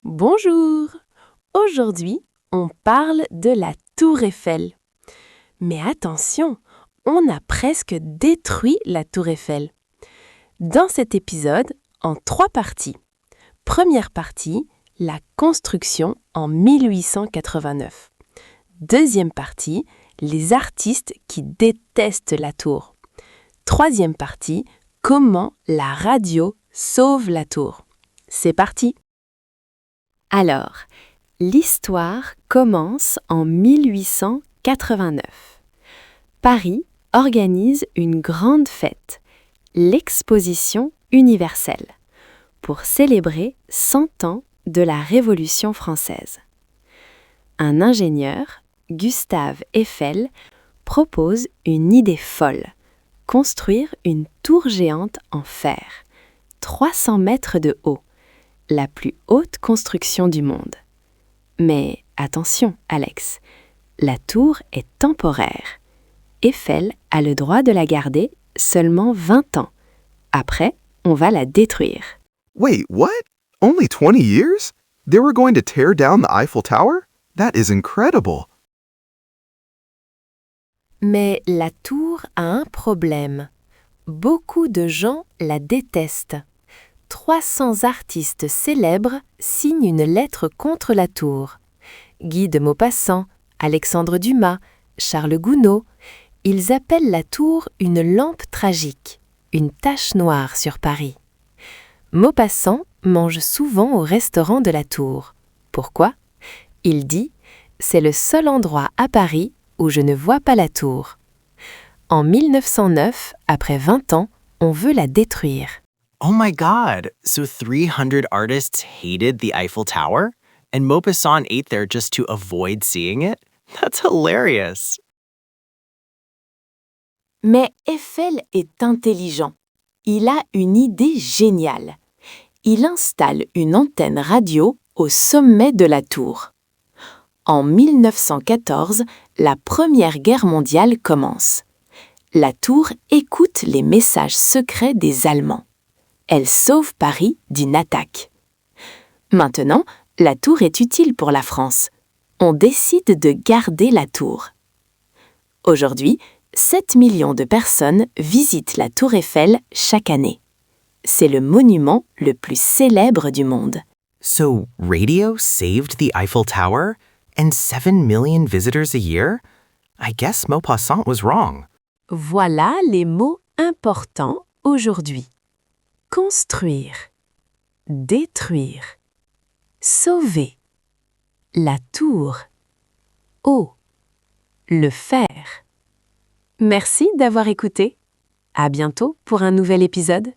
Bonjour! Aujourd'hui, on parle de la Tour Eiffel. Mais attention, on a presque détruit la Tour Eiffel. Dans cet épisode, en 3 parties. Première partie, la construction en 1889. Deuxième partie, les artistes qui détestent la tour. Troisième partie, comment la radio sauve la tour. C'est parti! Alors, l'histoire commence en 1889. Paris organise une grande fête, l'Exposition universelle, pour célébrer 100 ans de la Révolution française. Un ingénieur, Gustave Eiffel, propose une idée folle, construire une tour géante en fer, 300 mètres de haut, la plus haute construction du monde. Mais attention, Alex, la tour est temporaire. Eiffel a le droit de la garder seulement 20 ans. Après, on va la détruire. Wait, what? Only 20 years? They were going to tear down the Eiffel Tower? That is incredible. Mais la tour a un problème. Beaucoup de gens la détestent. 300 artistes célèbres signent une lettre contre la tour. Guy de Maupassant, Alexandre Dumas, Charles Gounod, ils appellent la tour une lampe tragique, une tache noire sur Paris. Maupassant mange souvent au restaurant de la tour. Pourquoi? Il dit « C'est le seul endroit à Paris où je ne vois pas la tour ». En 1909, après 20 ans, on veut la détruire. Oh my God! So 300 artists hated the Eiffel Tower? And Maupassant ate there just to avoid seeing it? That's hilarious! Mais Eiffel est intelligent. Il a une idée géniale. Il installe une antenne radio au sommet de la tour. En 1914, la Première Guerre mondiale commence. La tour écoute les messages secrets des Allemands. Elle sauve Paris d'une attaque. Maintenant, la tour est utile pour la France. On décide de garder la tour. Aujourd'hui, 7 millions de personnes visitent la Tour Eiffel chaque année. C'est le monument le plus célèbre du monde. So, radio saved the Eiffel Tower? And 7 million visitors a year? I guess Maupassant was wrong. Voilà les mots importants aujourd'hui. Construire, détruire, sauver, la tour, eau, le fer. Merci d'avoir écouté. À bientôt pour un nouvel épisode.